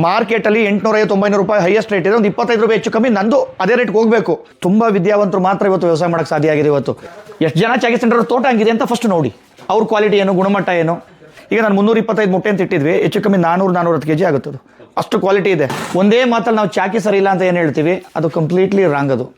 ಮಾರ್ಕೆಟಲ್ಲಿ 850-900 ರೂಪಾಯಿ highest rate ಇದೆ. ಒಂದು 25 ರೂಪಾಯಿ ಹೆಚ್ಚು ಕಮ್ಮಿ ನಂದು ಅದೇ ರೇಟ್ಗೆ ಹೋಗಬೇಕು. ತುಂಬ ವಿದ್ಯಾವಂತರು ಮಾತ್ರ ಇವತ್ತು ವ್ಯವಸಾಯ ಮಾಡೋಕ್ಕೆ ಸಾಧ್ಯ ಆಗಿದೆ. ಇವತ್ತು ಎಷ್ಟು ಜನ ಚಾಕಿ ಸೆಂಟರ್ ತೋಟ ಹಂಗಿದೆ ಅಂತ ಫಸ್ಟ್ ನೋಡಿ, ಅವ್ರ ಕ್ವಾಲಿಟಿ ಏನು, ಗುಣಮಟ್ಟ ಏನು. ಈಗ ನಾನು 325 ಮೊಟ್ಟೆ ಅಂತ ಇಟ್ಟಿದ್ವಿ, ಹೆಚ್ಚು ಕಮ್ಮಿ 400-410 kg ಆಗುತ್ತದು, ಅಷ್ಟು ಕ್ವಾಲಿಟಿ ಇದೆ. ಒಂದೇ ಮಾತಲ್ಲಿ ನಾವು ಚಾಕಿ ಸರಿ ಇಲ್ಲ ಅಂತ ಏನು ಹೇಳ್ತೀವಿ, ಅದು ಕಂಪ್ಲೀಟ್ಲಿ ರಾಂಗ್. ಅದು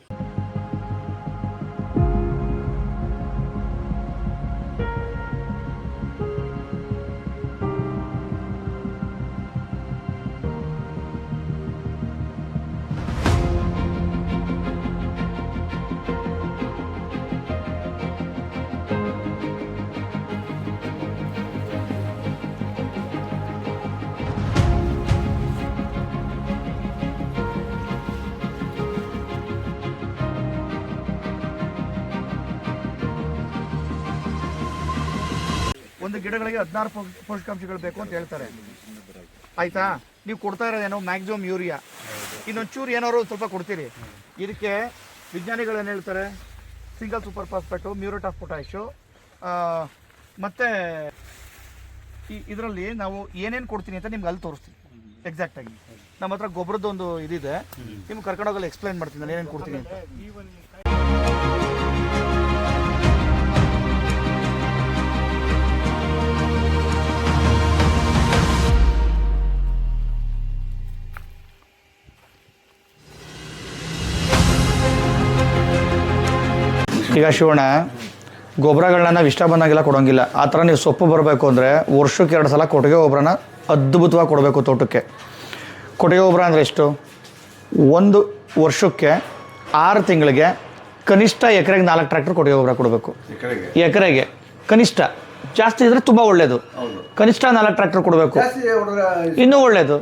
ಒಂದು ಗಿಡಗಳಿಗೆ 16 ಪೋಷಕಾಂಶಗಳು ಬೇಕು ಅಂತ ಹೇಳ್ತಾರೆ. ಆಯ್ತಾ, ನೀವು ಕೊಡ್ತಾ ಇರೋದೇನೋ ಮ್ಯಾಕ್ಸಿಮಮ್ ಯೂರಿಯಾ, ಇನ್ನೊಂದು ಚೂರು ಏನಾದ್ರು ಸ್ವಲ್ಪ ಕೊಡ್ತೀರಿ. ಇದಕ್ಕೆ ವಿಜ್ಞಾನಿಗಳು ಏನು ಹೇಳ್ತಾರೆ, single super phosphate, muriate of potash, ಮತ್ತು ಇದರಲ್ಲಿ ನಾವು ಏನೇನು ಕೊಡ್ತೀನಿ ಅಂತ ನಿಮ್ಗೆ ಅಲ್ಲಿ ತೋರಿಸ್ತೀನಿ ಎಕ್ಸಾಕ್ಟಾಗಿ. ನಮ್ಮ ಹತ್ರ ಗೊಬ್ಬರದೊಂದು ಇದಿದೆ, ನಿಮ್ಗೆ ಕರ್ಕೊಂಡೋಗಲ್ಲಿ ಎಕ್ಸ್ಪ್ಲೈನ್ ಮಾಡ್ತೀನಿ ನಾನು ಏನೇನು ಕೊಡ್ತೀನಿ ಅಂತ. ಈಗ ಶಿವಣ್ಣ, ಗೊಬ್ಬರಗಳನ್ನ ನಾವು ಇಷ್ಟ ಬಂದಾಗೆಲ್ಲ ಕೊಡೋಂಗಿಲ್ಲ. ಆ ಥರ ನೀವು ಸೊಪ್ಪು ಬರಬೇಕು ಅಂದರೆ ವರ್ಷಕ್ಕೆ 2 ಸಲ ಕೊಟ್ಟಿಗೆ ಗೊಬ್ಬರನ ಅದ್ಭುತವಾಗಿ ಕೊಡಬೇಕು ತೋಟಕ್ಕೆ. ಕೊಟ್ಟಿಗೆ ಗೊಬ್ಬರ ಅಂದರೆ ಎಷ್ಟು, ಒಂದು ವರ್ಷಕ್ಕೆ 6 ತಿಂಗಳಿಗೆ ಕನಿಷ್ಠ ಎಕರೆಗೆ 4 ಟ್ರ್ಯಾಕ್ಟರ್ ಕೊಟ್ಟಿಗೆ ಗೊಬ್ಬರ ಕೊಡಬೇಕು. ಎಕರೆಗೆ ಕನಿಷ್ಠ, ಜಾಸ್ತಿ ಇದ್ದರೆ ತುಂಬ ಒಳ್ಳೆಯದು. ಕನಿಷ್ಠ 4 ಟ್ರ್ಯಾಕ್ಟರ್ ಕೊಡಬೇಕು, ಇನ್ನೂ ಒಳ್ಳೆಯದು.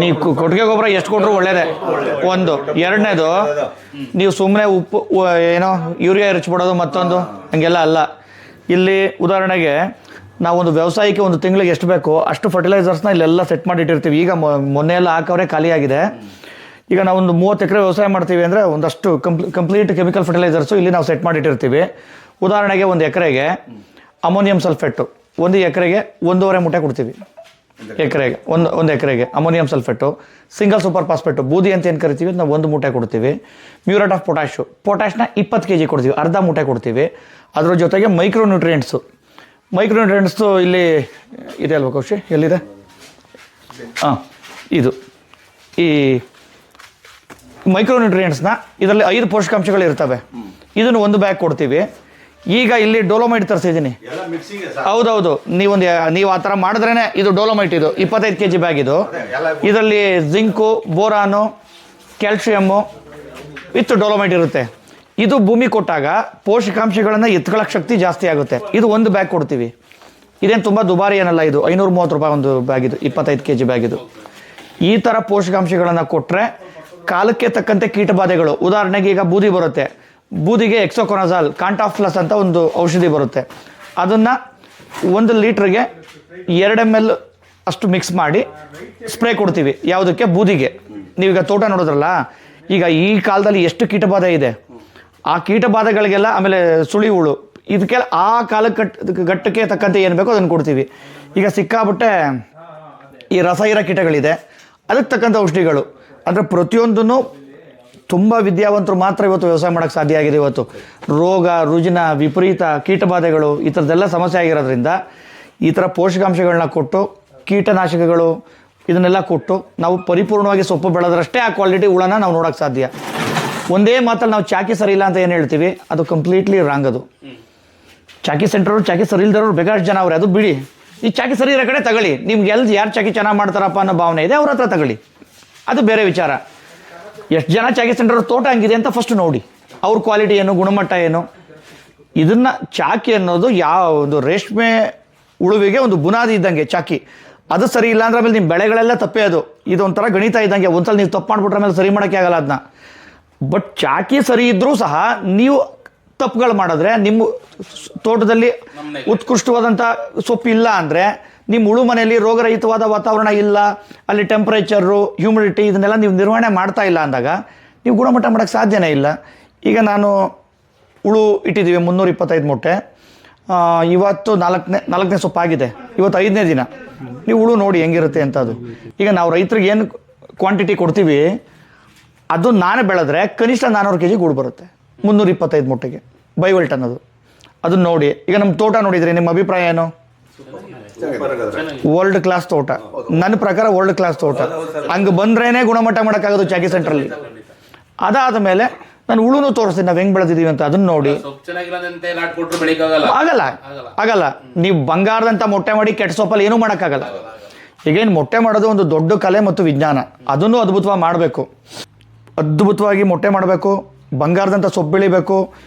ನೀವು ಕೊಟ್ಟಿಗೆ ಗೊಬ್ಬರ ಎಷ್ಟು ಕೊಟ್ಟರು ಒಳ್ಳೇದೇ. ಒಂದು ಎರಡನೇದು, ನೀವು ಸುಮ್ಮನೆ ಉಪ್ಪು ಏನೋ ಯೂರಿಯಾ ಎರಚ್ಬಿಡೋದು ಮತ್ತೊಂದು ಹಂಗೆಲ್ಲ ಅಲ್ಲ. ಇಲ್ಲಿ ಉದಾಹರಣೆಗೆ ನಾವೊಂದು ವ್ಯವಸಾಯಕ್ಕೆ ಒಂದು ತಿಂಗಳಿಗೆ ಎಷ್ಟು ಬೇಕೋ ಅಷ್ಟು ಫರ್ಟಿಲೈಸರ್ಸ್ನ ಇಲ್ಲೆಲ್ಲ ಸೆಟ್ ಮಾಡಿಟ್ಟಿರ್ತೀವಿ. ಈಗ ಮೊನ್ನೆ ಎಲ್ಲ ಹಾಕವ್ರೆ ಖಾಲಿಯಾಗಿದೆ. ಈಗ ನಾವೊಂದು 30 ಎಕರೆ ವ್ಯವಸಾಯ ಮಾಡ್ತೀವಿ ಅಂದರೆ ಒಂದಷ್ಟು ಕಂಪ್ಲೀಟ್ ಕೆಮಿಕಲ್ ಫರ್ಟಿಲೈಸರ್ಸು ಇಲ್ಲಿ ನಾವು ಸೆಟ್ ಮಾಡಿಟ್ಟಿರ್ತೀವಿ. ಉದಾಹರಣೆಗೆ ಒಂದು ಎಕರೆಗೆ ಅಮೋನಿಯಂ ಸಲ್ಫೇಟು 1 ಎಕರೆಗೆ 1.5 ಮೂಟೆ ಕೊಡ್ತೀವಿ. ಎಕರೆಗೆ ಒಂದು ಎಕರೆಗೆ ammonium sulphate, single super phosphate ಬೂದಿ ಅಂತ ಏನು ಕರಿತೀವಿ ನಾವು 1 ಮೂಟೆ ಕೊಡ್ತೀವಿ. ಮ್ಯೂರೇಟ್ ಆಫ್ ಪೊಟ್ಯಾಶ್ನ 20 kg ಕೊಡ್ತೀವಿ, ಅರ್ಧ ಮೂಟೆ ಕೊಡ್ತೀವಿ. ಅದ್ರ ಜೊತೆಗೆ ಮೈಕ್ರೋನ್ಯೂಟ್ರಿಯೆಂಟ್ಸು ಇಲ್ಲಿ ಇದೆ ಅಲ್ವಾ ಕೌಶಿ, ಎಲ್ಲಿದೆ? ಹಾಂ, ಇದು ಈ ಮೈಕ್ರೋನ್ಯೂಟ್ರಿಯೆಂಟ್ಸ್ನ ಇದರಲ್ಲಿ 5 ಪೋಷಕಾಂಶಗಳು ಇರ್ತವೆ. ಇದನ್ನು 1 ಬ್ಯಾಗ್ ಕೊಡ್ತೀವಿ. ಈಗ ಇಲ್ಲಿ ಡೋಲೋಮೈಟ್ ತರಿಸಿದ್ದೀನಿ. ಹೌದೌದು, ನೀವು ಆ ಥರ ಮಾಡಿದ್ರೇ ಇದು ಡೋಲೋಮೈಟ್, ಇದು 25 kg ಬ್ಯಾಗ್. ಇದರಲ್ಲಿ zinc, boron, calcium with dolomite ಇರುತ್ತೆ. ಇದು ಭೂಮಿ ಕೊಟ್ಟಾಗ ಪೋಷಕಾಂಶಗಳನ್ನು ಎತ್ಕೊಳ್ಳೋಕೆ ಶಕ್ತಿ ಜಾಸ್ತಿ ಆಗುತ್ತೆ. ಇದು 1 ಬ್ಯಾಗ್ ಕೊಡ್ತೀವಿ. ಇದೇನು ತುಂಬ ದುಬಾರಿ ಏನಲ್ಲ, ಇದು 530 ರೂಪಾಯಿ ಒಂದು ಬ್ಯಾಗ್, ಇದು 25 kg ಬ್ಯಾಗ್. ಇದು ಈ ಥರ ಪೋಷಕಾಂಶಗಳನ್ನು ಕೊಟ್ಟರೆ ಕಾಲಕ್ಕೆ ತಕ್ಕಂತೆ ಕೀಟಬಾಧೆಗಳು, ಉದಾಹರಣೆಗೆ ಈಗ ಬೂದಿ ಬರುತ್ತೆ, ಬೂದಿಗೆ ಎಕ್ಸೋಕೊನಜಾಲ್ ಕಾಂಟಾಫ್ಲಸ್ ಅಂತ ಒಂದು ಔಷಧಿ ಬರುತ್ತೆ. ಅದನ್ನು 1 ಲೀಟ್ರಿಗೆ 2 ml ಅಷ್ಟು ಮಿಕ್ಸ್ ಮಾಡಿ ಸ್ಪ್ರೇ ಕೊಡ್ತೀವಿ. ಯಾವುದಕ್ಕೆ? ಬೂದಿಗೆ. ನೀವೀಗ ತೋಟ ನೋಡಿದ್ರಲ್ಲ, ಈಗ ಈ ಕಾಲದಲ್ಲಿ ಎಷ್ಟು ಕೀಟಬಾಧೆ ಇದೆ, ಆ ಕೀಟಬಾಧೆಗಳಿಗೆಲ್ಲ, ಆಮೇಲೆ ಸುಳಿ ಹುಳು, ಇದಕ್ಕೆಲ್ಲ ಆ ಕಾಲಘಟ್ಟಕ್ಕೆ ತಕ್ಕಂತೆ ಏನು ಬೇಕೋ ಅದನ್ನು ಕೊಡ್ತೀವಿ. ಈಗ ಸಿಕ್ಕಾಬಿಟ್ಟೆ ಈ ರಸಾಯನ ಕೀಟಗಳಿದೆ, ಅದಕ್ಕೆ ತಕ್ಕಂಥ ಔಷಧಿಗಳು. ಅಂದರೆ ಪ್ರತಿಯೊಂದೂ ತುಂಬ ವಿದ್ಯಾವಂತರು ಮಾತ್ರ ಇವತ್ತು ವ್ಯವಸಾಯ ಮಾಡೋಕ್ಕೆ ಸಾಧ್ಯ ಆಗಿದೆ. ಇವತ್ತು ರೋಗ ರುಜಿನ ವಿಪರೀತ ಕೀಟಬಾಧೆಗಳು ಈ ಥರದ್ದೆಲ್ಲ ಸಮಸ್ಯೆ ಆಗಿರೋದ್ರಿಂದ ಈ ಥರ ಪೋಷಕಾಂಶಗಳನ್ನ ಕೊಟ್ಟು, ಕೀಟನಾಶಕಗಳು ಇದನ್ನೆಲ್ಲ ಕೊಟ್ಟು ನಾವು ಪರಿಪೂರ್ಣವಾಗಿ ಸೊಪ್ಪು ಬೆಳೆದ್ರಷ್ಟೇ ಆ ಕ್ವಾಲಿಟಿ ಹುಳನ ನಾವು ನೋಡೋಕ್ಕೆ ಸಾಧ್ಯ. ಒಂದೇ ಮಾತಲ್ಲಿ ನಾವು ಚಾಕಿ ಸರಿ ಇಲ್ಲ ಅಂತ ಏನು ಹೇಳ್ತೀವಿ, ಅದು ಕಂಪ್ಲೀಟ್ಲಿ ರಾಂಗ್. ಅದು ಚಾಕಿ ಸೆಂಟ್ರವ್ರು, ಚಾಕಿ ಸರಿ ಇಲ್ದವ್ರು ಬೇಕಾದಷ್ಟು ಜನ ಅವ್ರೆ, ಅದು ಬಿಡಿ. ಈ ಚಾಕಿ ಸರಿ ಇರೋ ಕಡೆ ತಗೊಳ್ಳಿ, ನಿಮ್ಗೆ ಯಾರು ಚಾಕಿ ಚೆನ್ನಾಗಿ ಮಾಡ್ತಾರಪ್ಪ ಅನ್ನೋ ಭಾವನೆ ಇದೆ ಅವ್ರ ಹತ್ರ ತಗೊಳ್ಳಿ, ಅದು ಬೇರೆ ವಿಚಾರ. ಎಷ್ಟು ಜನ ಚಾಕಿ ಸೆಂಟರ್ ತೋಟ ಹಂಗಿದೆ ಅಂತ ಫಸ್ಟ್ ನೋಡಿ, ಅವ್ರ ಕ್ವಾಲಿಟಿ ಏನು, ಗುಣಮಟ್ಟ ಏನು. ಇದನ್ನು ಚಾಕಿ ಅನ್ನೋದು ಒಂದು ರೇಷ್ಮೆ ಉಳುವಿಗೆ ಒಂದು ಬುನಾದಿ ಇದ್ದಂಗೆ ಚಾಕಿ. ಅದು ಸರಿ ಇಲ್ಲ ಅಂದ್ರೆ ಆಮೇಲೆ ನಿಮ್ಮ ಬೆಳೆಗಳೆಲ್ಲ ತಪ್ಪೇ. ಅದು ಇದೊಂಥರ ಗಣಿತ ಇದ್ದಂಗೆ, ಒಂದ್ಸಲ ನೀವು ತಪ್ಪು ಮಾಡಿಬಿಟ್ರೆ ಆಮೇಲೆ ಸರಿ ಮಾಡೋಕ್ಕೆ ಆಗಲ್ಲ ಅದನ್ನ. ಬಟ್ ಚಾಕಿ ಸರಿ ಇದ್ದರೂ ಸಹ ನೀವು ತಪ್ಪುಗಳು ಮಾಡಿದ್ರೆ, ನಿಮ್ಮ ತೋಟದಲ್ಲಿ ಉತ್ಕೃಷ್ಟವಾದಂಥ ಸೊಪ್ಪು ಇಲ್ಲ ಅಂದರೆ, ನಿಮ್ಮ ಉಳು ಮನೆಯಲ್ಲಿ ರೋಗರಹಿತವಾದ ವಾತಾವರಣ ಇಲ್ಲ, ಅಲ್ಲಿ ಟೆಂಪ್ರೇಚರು, ಹ್ಯೂಮಿಡಿಟಿ ಇದನ್ನೆಲ್ಲ ನೀವು ನಿರ್ವಹಣೆ ಮಾಡ್ತಾ ಇಲ್ಲ ಅಂದಾಗ ನೀವು ಗುಣಮಟ್ಟ ಮಾಡೋಕ್ಕೆ ಸಾಧ್ಯನೇ ಇಲ್ಲ. ಈಗ ನಾನು ಉಳು ಇಟ್ಟಿದ್ದೀವಿ 325 ಮೊಟ್ಟೆ, ಇವತ್ತು ನಾಲ್ಕನೇ ಸೊಪ್ಪಾಗಿದೆ, ಇವತ್ತು 5ನೇ ದಿನ. ನೀವು ಹುಳು ನೋಡಿ ಹೆಂಗಿರುತ್ತೆ ಅಂತ. ಅದು ಈಗ ನಾವು ರೈತರಿಗೆ ಏನು ಕ್ವಾಂಟಿಟಿ ಕೊಡ್ತೀವಿ ಅದು ನಾನೇ ಬೆಳೆದ್ರೆ ಕನಿಷ್ಠ 400 kg ಗೂಡು ಬರುತ್ತೆ, 325 ಮೊಟ್ಟೆಗೆ ಬೈವಲ್ಟ್ ಅನ್ನೋದು. ಅದನ್ನ ನೋಡಿ. ಈಗ ನಮ್ಮ ತೋಟ ನೋಡಿದ್ರಿ, ನಿಮ್ಮ ಅಭಿಪ್ರಾಯ ಏನು? ವರ್ಲ್ಡ್ ಕ್ಲಾಸ್ ತೋಟ, ನನ್ನ ಪ್ರಕಾರ ವರ್ಲ್ಡ್ ಕ್ಲಾಸ್ ತೋಟ. ಹಂಗೆ ಬಂದ್ರೇನೆ ಗುಣಮಟ್ಟ ಮಾಡೋಕ್ಕಾಗೋದು ಚಾಕಿ ಸೆಂಟ್ರಲ್ಲಿ. ಅದಾದ ಮೇಲೆ ನಾನು ಹುಳುನು ತೋರಿಸ್ತೀನಿ ನಾವು ಹೆಂಗ್ ಬೆಳೆದಿದ್ದೀವಿ ಅಂತ. ಅದನ್ನ ನೋಡಿ. ಆಗಲ್ಲ. ನೀವು ಬಂಗಾರದಂತ ಮೊಟ್ಟೆ ಮಾಡಿ ಕೆಟ್ಟ ಸೊಪ್ಪಲ್ಲಿ ಏನೂ ಮಾಡೋಕ್ಕಾಗಲ್ಲ. ಈಗೇನು ಮೊಟ್ಟೆ ಮಾಡೋದು ಒಂದು ದೊಡ್ಡ ಕಲೆ ಮತ್ತು ವಿಜ್ಞಾನ, ಅದನ್ನು ಅದ್ಭುತವಾಗಿ ಮಾಡಬೇಕು. ಅದ್ಭುತವಾಗಿ ಮೊಟ್ಟೆ ಮಾಡಬೇಕು, ಬಂಗಾರದಂಥ ಸೊಪ್ಪು ಬೆಳಿಬೇಕು,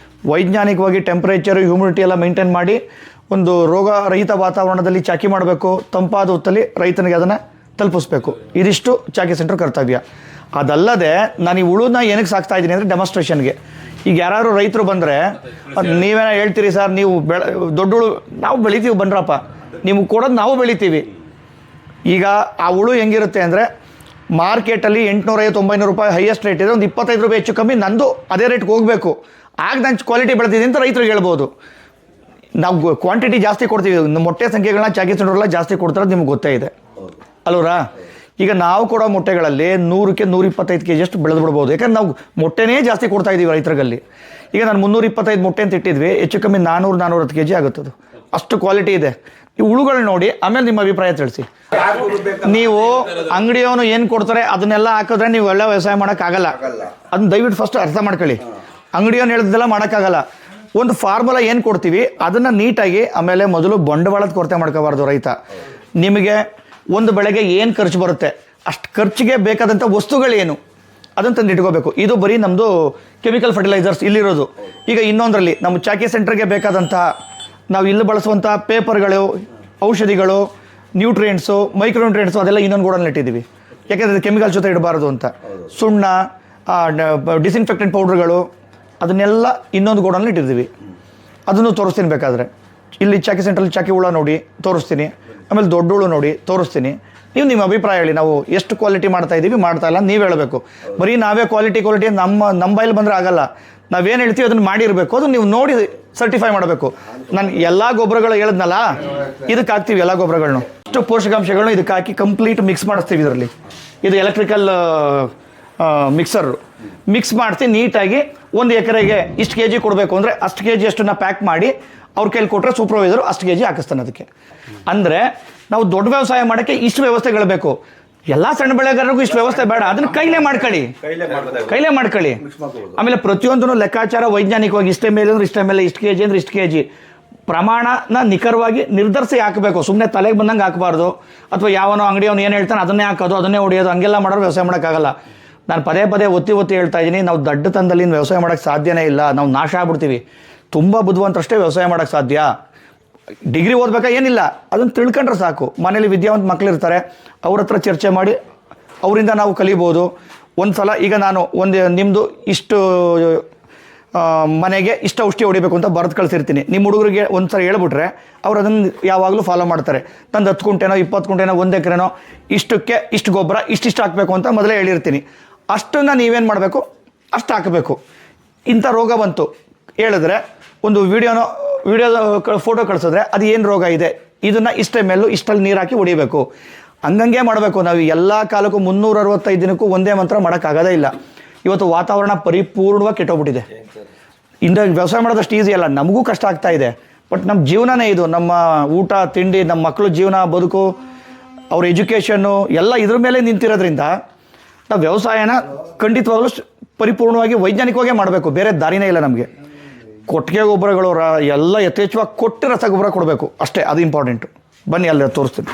ವೈಜ್ಞಾನಿಕವಾಗಿ ಟೆಂಪ್ರೇಚರ್ ಹ್ಯೂಮಿಡಿಟಿ ಎಲ್ಲ ಮೇಂಟೈನ್ ಮಾಡಿ ಒಂದು ರೋಗ ರಹಿತ ವಾತಾವರಣದಲ್ಲಿ ಚಾಕಿ ಮಾಡಬೇಕು. ತಂಪಾದ ಹೊತ್ತಲ್ಲಿ ರೈತನಿಗೆ ಅದನ್ನು ತಲುಪಿಸ್ಬೇಕು. ಇದಿಷ್ಟು ಚಾಕಿ ಸೆಂಟರ್ ಕರ್ತವ್ಯ. ಅದಲ್ಲದೆ ನಾನು ಈ ಹುಳುನ ಏನಕ್ಕೆ ಸಾಕ್ತಾ ಇದ್ದೀನಿ ಅಂದರೆ ಡೆಮಾನ್ಸ್ಟ್ರೇಷನ್ಗೆ. ಈಗ ಯಾರು ರೈತರು ಬಂದರೆ ನೀವೇನೋ ಹೇಳ್ತೀರಿ ಸರ್, ನೀವು ದೊಡ್ಡ ಹುಳು ನಾವು ಬೆಳಿತೀವಿ ಬನ್ರಪ್ಪ, ನಿಮ್ಗೆ ಕೊಡೋದು ನಾವು ಬೆಳಿತೀವಿ. ಈಗ ಆ ಹುಳು ಹೆಂಗಿರುತ್ತೆ ಅಂದರೆ ಮಾರ್ಕೆಟಲ್ಲಿ 850-900 ರೂಪಾಯಿ ಹೈಯೆಸ್ಟ್ ರೇಟ್ ಇದೆ, ಒಂದು 25 ರೂಪಾಯಿ ಹೆಚ್ಚು ಕಮ್ಮಿ ನಂದು ಅದೇ ರೇಟ್ಗೆ ಹೋಗಬೇಕು. ಆಗ ನಾನು ಕ್ವಾಲಿಟಿ ಬೆಳೆದಿದ್ದೀನಿ ಅಂತ ರೈತರಿಗೆ ಹೇಳ್ಬೋದು. ನಾವು ಕ್ವಾಂಟಿಟಿ ಜಾಸ್ತಿ ಕೊಡ್ತೀವಿ, ಮೊಟ್ಟೆ ಸಂಖ್ಯೆಗಳನ್ನ ಚಾಕಿ ಸೆಂಟರ್ಗೆಲ್ಲ ಜಾಸ್ತಿ ಕೊಡ್ತಾರೆ, ನಿಮ್ಗೆ ಗೊತ್ತೇ ಇದೆ ಅಲ್ವರಾ? ಈಗ ನಾವು ಕೊಡೋ ಮೊಟ್ಟೆಗಳಲ್ಲಿ 100ಕ್ಕೆ 125 kg ಅಷ್ಟು ಬೆಳೆದು ಬಿಡ್ಬೋದು. ಯಾಕಂದ್ರೆ ನಾವು ಮೊಟ್ಟೆನೇ ಜಾಸ್ತಿ ಕೊಡ್ತಾ ಇದ್ದೀವಿ ರೈತರಲ್ಲಿ. ಈಗ ನಾನು 325 ಮೊಟ್ಟೆ ಅಂತ ಇಟ್ಟಿದ್ವಿ, ಹೆಚ್ಚು ಕಮ್ಮಿ 400-410 kg ಆಗುತ್ತದು. ಅಷ್ಟು ಕ್ವಾಲಿಟಿ ಇದೆ. ಈ ಹುಳುಗಳು ನೋಡಿ, ಆಮೇಲೆ ನಿಮ್ಮ ಅಭಿಪ್ರಾಯ ತಿಳಿಸಿ. ನೀವು ಅಂಗಡಿಯವನು ಏನು ಕೊಡ್ತಾರೆ ಅದನ್ನೆಲ್ಲ ಹಾಕಿದ್ರೆ ನೀವು ಒಳ್ಳೆ ವ್ಯವಸಾಯ ಮಾಡೋಕ್ಕಾಗಲ್ಲ. ಅದನ್ನ ದಯವಿಟ್ಟು ಫಸ್ಟ್ ಅರ್ಥ ಮಾಡ್ಕೊಳ್ಳಿ. ಅಂಗಡಿಯವನು ಹೇಳಿದ್ದೆಲ್ಲ ಮಾಡೋಕ್ಕಾಗಲ್ಲ. ಒಂದು ಫಾರ್ಮುಲಾ ಏನು ಕೊಡ್ತೀವಿ ಅದನ್ನು ನೀಟಾಗಿ, ಆಮೇಲೆ ಮೊದಲು ಬಂಡವಾಳದ ಕೊರತೆ ಮಾಡ್ಕೋಬಾರ್ದು ರೈತ. ನಿಮಗೆ ಒಂದು ಬೆಳೆಗೆ ಏನು ಖರ್ಚು ಬರುತ್ತೆ ಅಷ್ಟು ಖರ್ಚಿಗೆ ಬೇಕಾದಂಥ ವಸ್ತುಗಳೇನು ಅದನ್ನು ತಂದು ಇಟ್ಕೋಬೇಕು. ಇದು ಬರೀ ನಮ್ಮದು ಕೆಮಿಕಲ್ ಫರ್ಟಿಲೈಸರ್ಸ್ ಇಲ್ಲಿರೋದು. ಈಗ ಇನ್ನೊಂದರಲ್ಲಿ ನಮ್ಮ ಚಾಕಿ ಸೆಂಟರ್ಗೆ ಬೇಕಾದಂತಹ ನಾವು ಇಲ್ಲಿ ಬಳಸುವಂಥ ಪೇಪರ್ಗಳು, ಔಷಧಿಗಳು, ನ್ಯೂಟ್ರಿಯೆಂಟ್ಸು, ಮೈಕ್ರೋ ನ್ಯೂಟ್ರಿಯೆಂಟ್ಸು ಅದೆಲ್ಲ ಇನ್ನೊಂದು ಗೋಡಲ್ಲಿ ಇಟ್ಟಿದ್ದೀವಿ. ಯಾಕೆಂದರೆ ಕೆಮಿಕಲ್ಸ್ ಜೊತೆ ಇಡಬಾರ್ದು ಅಂತ. ಸುಣ್ಣ, ಡಿಸ್ಇನ್ಫೆಕ್ಟೆಂಟ್ ಪೌಡ್ರ್ಗಳು ಅದನ್ನೆಲ್ಲ ಇನ್ನೊಂದು ಗೋಡಲ್ಲಿ ಇಟ್ಟಿರ್ತೀವಿ. ಅದನ್ನು ತೋರಿಸ್ತೀನಿ ಬೇಕಾದರೆ. ಇಲ್ಲಿ ಚಾಕಿ ಸೆಂಟ್ರಲ್ಲಿ ಚಾಕಿ ಹುಳ ನೋಡಿ ತೋರಿಸ್ತೀನಿ, ಆಮೇಲೆ ದೊಡ್ಡ ಹುಳು ನೋಡಿ ತೋರಿಸ್ತೀನಿ. ನೀವು ನಿಮ್ಮ ಅಭಿಪ್ರಾಯ ಹೇಳಿ. ನಾವು ಎಷ್ಟು ಕ್ವಾಲಿಟಿ ಮಾಡ್ತಾ ಇದ್ದೀವಿ, ಮಾಡ್ತಾ ಇಲ್ಲ ನೀವು ಹೇಳಬೇಕು. ಬರೀ ನಾವೇ ಕ್ವಾಲಿಟಿ ನಮ್ಮ ಬೈಲಿ ಬಂದರೆ ಆಗಲ್ಲ. ನಾವೇನು ಹೇಳ್ತೀವಿ ಅದನ್ನು ಮಾಡಿರಬೇಕು, ಅದು ನೀವು ನೋಡಿ ಸರ್ಟಿಫೈ ಮಾಡಬೇಕು. ನಾನು ಎಲ್ಲ ಗೊಬ್ಬರಗಳು ಹೇಳಿದ್ನಲ್ಲ, ಇದಕ್ಕೆ ಹಾಕ್ತೀವಿ ಎಲ್ಲ ಗೊಬ್ಬರಗಳನ್ನು, ಅಷ್ಟು ಪೋಷಕಾಂಶಗಳನ್ನು ಇದಕ್ಕೆ ಹಾಕಿ ಕಂಪ್ಲೀಟ್ ಮಿಕ್ಸ್ ಮಾಡಿಸ್ತೀವಿ. ಇದರಲ್ಲಿ ಇದು ಎಲೆಕ್ಟ್ರಿಕಲ್ ಮಿಕ್ಸರು ಮಿಕ್ಸ್ ಮಾಡಿಸಿ ನೀಟಾಗಿ 1 ಎಕರೆಗೆ ಇಷ್ಟು kg ಕೊಡಬೇಕು ಅಂದರೆ ಅಷ್ಟು kg ಅಷ್ಟನ್ನು ಪ್ಯಾಕ್ ಮಾಡಿ ಅವ್ರ ಕೈಲಿ ಕೊಟ್ಟರೆ ಸೂಪರ್ವೈಸರು ಅಷ್ಟು kg ಹಾಕಿಸ್ತಾನೆ ಅದಕ್ಕೆ. ಅಂದರೆ ನಾವು ದೊಡ್ಡ ವ್ಯವಸಾಯ ಮಾಡೋಕ್ಕೆ ಇಷ್ಟು ವ್ಯವಸ್ಥೆಗಳು ಬೇಕು. ಎಲ್ಲ ಸಣ್ಣ ಬೆಳೆಗಾರರಿಗೂ ಇಷ್ಟು ವ್ಯವಸ್ಥೆ ಬೇಡ, ಅದನ್ನು ಕೈಲೇ ಮಾಡ್ಕೊಳ್ಳಿ. ಆಮೇಲೆ ಪ್ರತಿಯೊಂದನ್ನು ಲೆಕ್ಕಾಚಾರ ವೈಜ್ಞಾನಿಕವಾಗಿ ಇಷ್ಟೇ ಮೇಲೆ ಅಂದ್ರೆ ಇಷ್ಟೇ ಮೇಲೆ, ಇಷ್ಟು kg ಅಂದ್ರೆ ಇಷ್ಟು kg ಪ್ರಮಾಣನ ನಿಖರವಾಗಿ ನಿರ್ಧರಿಸಿ ಹಾಕಬೇಕು. ಸುಮ್ಮನೆ ತಲೆಗೆ ಬಂದಂಗೆ ಹಾಕಬಾರ್ದು. ಅಥವಾ ಯಾವನೋ ಅಂಗಡಿಯವನು ಏನು ಹೇಳ್ತಾನೆ ಅದನ್ನೇ ಹಾಕೋದು, ಅದನ್ನೇ ಹೊಡೆಯೋದು, ಹಂಗೆಲ್ಲ ಮಾಡೋರು ವ್ಯವಸಾಯ ಮಾಡೋಕ್ಕಾಗಲ್ಲ. ನಾನು ಪದೇ ಒತ್ತಿ ಹೇಳ್ತಾ ಇದ್ದೀನಿ, ನಾವು ದಡ್ಡತನದಲ್ಲಿ ವ್ಯವಸಾಯ ಮಾಡೋಕ್ಕೆ ಸಾಧ್ಯನೇ ಇಲ್ಲ. ನಾವು ನಾಶ ಆಗ್ಬಿಡ್ತೀವಿ. ತುಂಬ ಬುದ್ಧಿವಂತರಷ್ಟೇ ವ್ಯವಸಾಯ ಮಾಡೋಕ್ಕೆ ಸಾಧ್ಯ. ಡಿಗ್ರಿ ಓದಬೇಕಾ ಏನಿಲ್ಲ, ಅದನ್ನು ತಿಳ್ಕೊಂಡ್ರೆ ಸಾಕು. ಮನೇಲಿ ವಿದ್ಯಾವಂತ ಮಕ್ಕಳಿರ್ತಾರೆ, ಅವ್ರ ಹತ್ರ ಚರ್ಚೆ ಮಾಡಿ ಅವರಿಂದ ನಾವು ಕಲಿಬೋದು. ಒಂದು ಸಲ ಈಗ ನಾನು ನಿಮ್ಮದು ಇಷ್ಟು ಮನೆಗೆ ಇಷ್ಟು ಔಷಧಿ ಹೊಡಿಬೇಕು ಅಂತ ಬರೆದು ಕಳಿಸಿರ್ತೀನಿ. ನಿಮ್ಮ ಹುಡುಗರಿಗೆ ಒಂದು ಸಲ ಹೇಳ್ಬಿಟ್ರೆ ಅವ್ರು ಅದನ್ನು ಯಾವಾಗಲೂ ಫಾಲೋ ಮಾಡ್ತಾರೆ. ನಂದು 10 ಗುಂಟೆನೋ 20 ಗುಂಟೆನೋ 1 ಎಕರೆನೋ ಇಷ್ಟಕ್ಕೆ ಇಷ್ಟು ಗೊಬ್ಬರ ಇಷ್ಟಿಷ್ಟು ಹಾಕಬೇಕು ಅಂತ ಮೊದಲೇ ಹೇಳಿರ್ತೀನಿ. ಅಷ್ಟನ್ನು ನೀವೇನು ಮಾಡಬೇಕು, ಅಷ್ಟು ಹಾಕಬೇಕು. ಇಂಥ ರೋಗ ಬಂತು ಹೇಳಿದ್ರೆ ಒಂದು ವಿಡಿಯೋ ಫೋಟೋ ಕಳಿಸಿದ್ರೆ ಅದು ಏನು ರೋಗ ಇದೆ, ಇದನ್ನು ಇಷ್ಟೇ ಮೇಲೂ ಇಷ್ಟಲ್ಲಿ ನೀರು ಹಾಕಿ ಹೊಡಿಬೇಕು. ಹಂಗಂಗೆ ಮಾಡಬೇಕು. ನಾವು ಎಲ್ಲ ಕಾಲಕ್ಕೂ 365 ದಿನಕ್ಕೂ ಒಂದೇ ಮಂತ್ರ ಮಾಡೋಕ್ಕಾಗೋದೇ ಇಲ್ಲ. ಇವತ್ತು ವಾತಾವರಣ ಪರಿಪೂರ್ಣವಾಗಿ ಕೆಟ್ಟೋಗ್ಬಿಟ್ಟಿದೆ. ಇಂದ ವ್ಯವಸಾಯ ಮಾಡೋದಷ್ಟು ಈಸಿ ಅಲ್ಲ, ನಮಗೂ ಕಷ್ಟ ಆಗ್ತಾ ಇದೆ. ಬಟ್ ನಮ್ಮ ಜೀವನನೇ ಇದು. ನಮ್ಮ ಊಟ ತಿಂಡಿ, ನಮ್ಮ ಮಕ್ಕಳು ಜೀವನ ಬದುಕು, ಅವ್ರ ಎಜುಕೇಷನ್ನು ಎಲ್ಲ ಇದ್ರ ಮೇಲೆ ನಿಂತಿರೋದ್ರಿಂದ ನಾವು ವ್ಯವಸಾಯನ ಖಂಡಿತವಾಗ್ಲೂ ಪರಿಪೂರ್ಣವಾಗಿ ವೈಜ್ಞಾನಿಕವಾಗೇ ಮಾಡಬೇಕು. ಬೇರೆ ದಾರಿನೇ ಇಲ್ಲ ನಮಗೆ. ಕೊಟ್ಟಿಗೆ ಗೊಬ್ಬರಗಳು ಎಲ್ಲ ಯಥೇಚ್ಛವಾಗಿ ಕೊಟ್ಟು ರಸಗೊಬ್ಬರ ಕೊಡಬೇಕು ಅಷ್ಟೇ, ಅದು ಇಂಪಾರ್ಟೆಂಟು. ಬನ್ನಿ ಅಲ್ಲಿ ತೋರಿಸ್ತೀನಿ.